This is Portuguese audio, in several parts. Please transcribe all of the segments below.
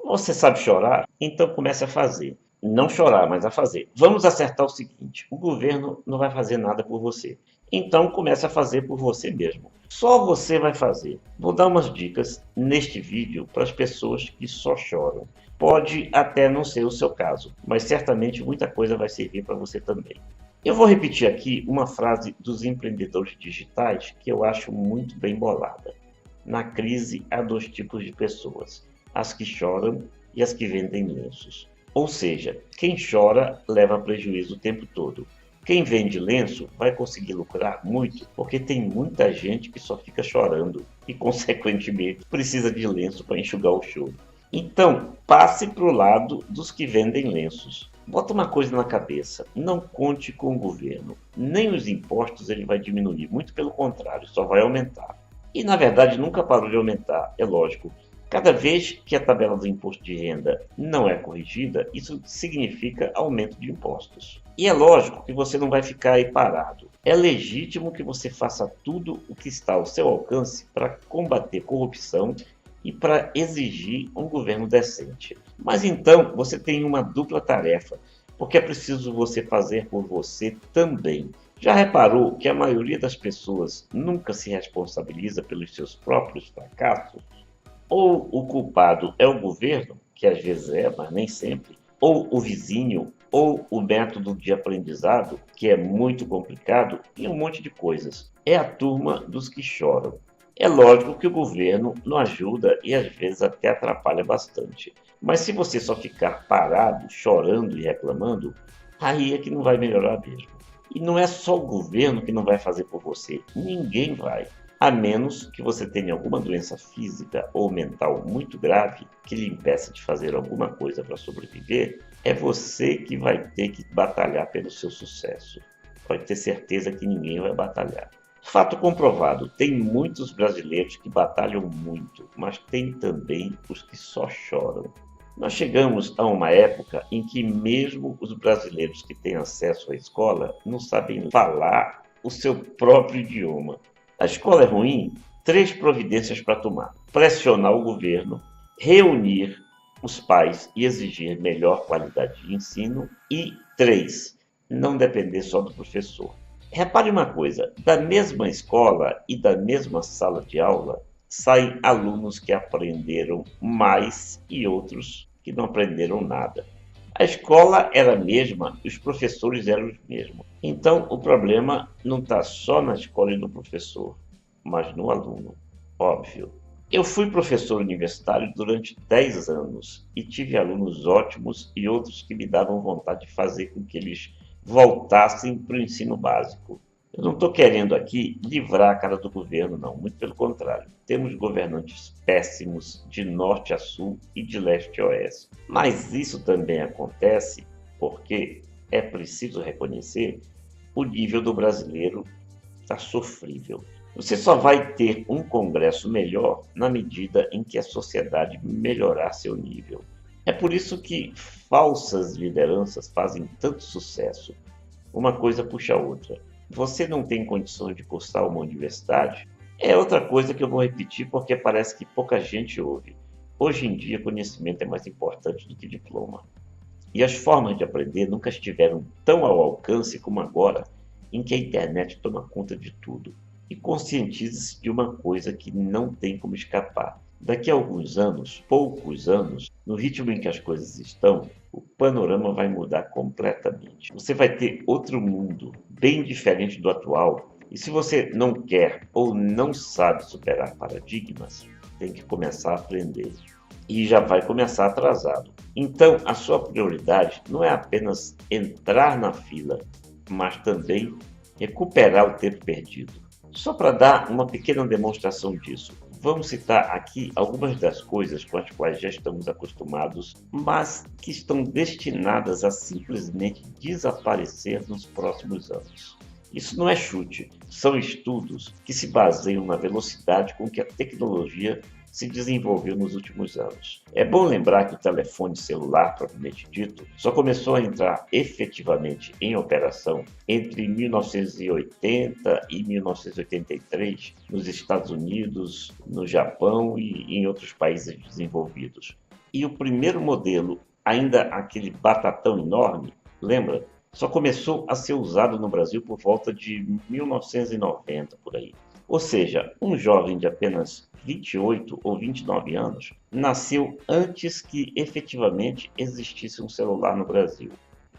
Você sabe chorar? Então comece a fazer. Não chorar, mas a fazer. Vamos acertar o seguinte: o governo não vai fazer nada por você. Então comece a fazer por você mesmo. Só você vai fazer. Vou dar umas dicas neste vídeo para as pessoas que só choram. Pode até não ser o seu caso, mas certamente muita coisa vai servir para você também. Eu vou repetir aqui uma frase dos empreendedores digitais que eu acho muito bem bolada. Na crise há dois tipos de pessoas: as que choram e as que vendem lenços. Ou seja, quem chora leva prejuízo o tempo todo. Quem vende lenço vai conseguir lucrar muito, porque tem muita gente que só fica chorando e, consequentemente, precisa de lenço para enxugar o choro. Então, passe para o lado dos que vendem lenços. Bota uma coisa na cabeça: não conte com o governo. Nem os impostos ele vai diminuir, muito pelo contrário, só vai aumentar. E na verdade nunca parou de aumentar, é lógico. Cada vez que a tabela do imposto de renda não é corrigida, isso significa aumento de impostos. E é lógico que você não vai ficar aí parado. É legítimo que você faça tudo o que está ao seu alcance para combater corrupção e para exigir um governo decente. Mas então você tem uma dupla tarefa, porque é preciso você fazer por você também. Já reparou que a maioria das pessoas nunca se responsabiliza pelos seus próprios fracassos? Ou o culpado é o governo, que às vezes é, mas nem sempre, ou o vizinho, ou o método de aprendizado, que é muito complicado, e um monte de coisas. É a turma dos que choram. É lógico que o governo não ajuda e às vezes até atrapalha bastante. Mas se você só ficar parado, chorando e reclamando, aí é que não vai melhorar mesmo. E não é só o governo que não vai fazer por você, ninguém vai. A menos que você tenha alguma doença física ou mental muito grave que lhe impeça de fazer alguma coisa para sobreviver, é você que vai ter que batalhar pelo seu sucesso. Pode ter certeza que ninguém vai batalhar. Fato comprovado, tem muitos brasileiros que batalham muito, mas tem também os que só choram. Nós chegamos a uma época em que mesmo os brasileiros que têm acesso à escola não sabem falar o seu próprio idioma. A escola é ruim? Três providências para tomar: pressionar o governo, reunir os pais e exigir melhor qualidade de ensino, e três, não depender só do professor. Repare uma coisa: da mesma escola e da mesma sala de aula saem alunos que aprenderam mais e outros que não aprenderam nada. A escola era a mesma e os professores eram os mesmos. Então, o problema não está só na escola e no professor, mas no aluno, óbvio. Eu fui professor universitário durante 10 anos e tive alunos ótimos e outros que me davam vontade de fazer com que eles voltassem para o ensino básico. Eu não estou querendo aqui livrar a cara do governo, não, muito pelo contrário. Temos governantes péssimos de norte a sul e de leste a oeste. Mas isso também acontece porque é preciso reconhecer: o nível do brasileiro está sofrível. Você só vai ter um Congresso melhor na medida em que a sociedade melhorar seu nível. É por isso que falsas lideranças fazem tanto sucesso. Uma coisa puxa a outra. Você não tem condições de cursar uma universidade? É outra coisa que eu vou repetir porque parece que pouca gente ouve. Hoje em dia, conhecimento é mais importante do que diploma. E as formas de aprender nunca estiveram tão ao alcance como agora, em que a internet toma conta de tudo. E conscientize-se de uma coisa que não tem como escapar: daqui a alguns anos, poucos anos, no ritmo em que as coisas estão, o panorama vai mudar completamente. Você vai ter outro mundo, bem diferente do atual. E se você não quer ou não sabe superar paradigmas, tem que começar a aprender. E já vai começar atrasado. Então, a sua prioridade não é apenas entrar na fila, mas também recuperar o tempo perdido. Só para dar uma pequena demonstração disso, vamos citar aqui algumas das coisas com as quais já estamos acostumados, mas que estão destinadas a simplesmente desaparecer nos próximos anos. Isso não é chute, são estudos que se baseiam na velocidade com que a tecnologia se desenvolveu nos últimos anos. É bom lembrar que o telefone celular, propriamente dito, só começou a entrar efetivamente em operação entre 1980 e 1983 nos Estados Unidos, no Japão e em outros países desenvolvidos. E o primeiro modelo, ainda aquele batatão enorme, lembra? Só começou a ser usado no Brasil por volta de 1990, por aí. Ou seja, um jovem de apenas 28 ou 29 anos nasceu antes que efetivamente existisse um celular no Brasil.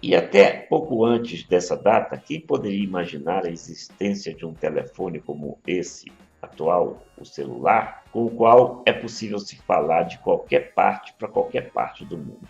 E até pouco antes dessa data, quem poderia imaginar a existência de um telefone como esse atual, o celular, com o qual é possível se falar de qualquer parte para qualquer parte do mundo?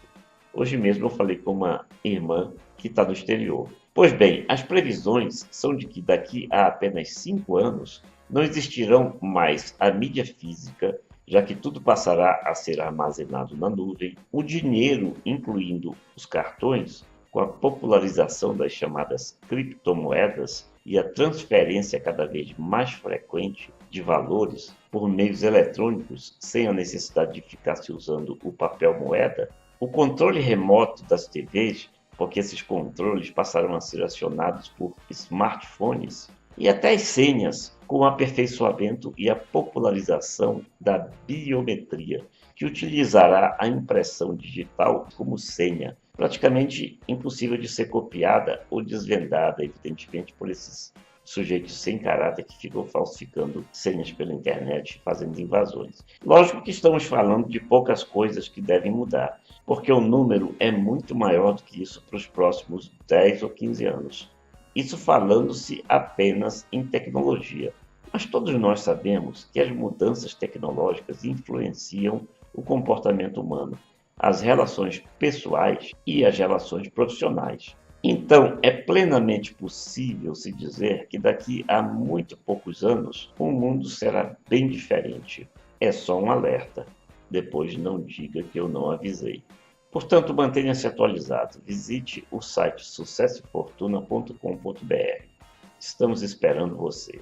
Hoje mesmo eu falei com uma irmã que está no exterior. Pois bem, as previsões são de que daqui a apenas 5 anos não existirão mais a mídia física, já que tudo passará a ser armazenado na nuvem, o dinheiro, incluindo os cartões, com a popularização das chamadas criptomoedas e a transferência cada vez mais frequente de valores por meios eletrônicos, sem a necessidade de ficar se usando o papel moeda, o controle remoto das TVs, porque esses controles passaram a ser acionados por smartphones, e até as senhas, com o aperfeiçoamento e a popularização da biometria, que utilizará a impressão digital como senha, praticamente impossível de ser copiada ou desvendada, evidentemente, por esses sujeitos sem caráter que ficam falsificando senhas pela internet, fazendo invasões. Lógico que estamos falando de poucas coisas que devem mudar, porque o número é muito maior do que isso para os próximos 10 ou 15 anos. Isso falando-se apenas em tecnologia. Mas todos nós sabemos que as mudanças tecnológicas influenciam o comportamento humano, as relações pessoais e as relações profissionais. Então, é plenamente possível se dizer que daqui a muito poucos anos o mundo será bem diferente. É só um alerta. Depois não diga que eu não avisei. Portanto, mantenha-se atualizado. Visite o site sucessofortuna.com.br. Estamos esperando você.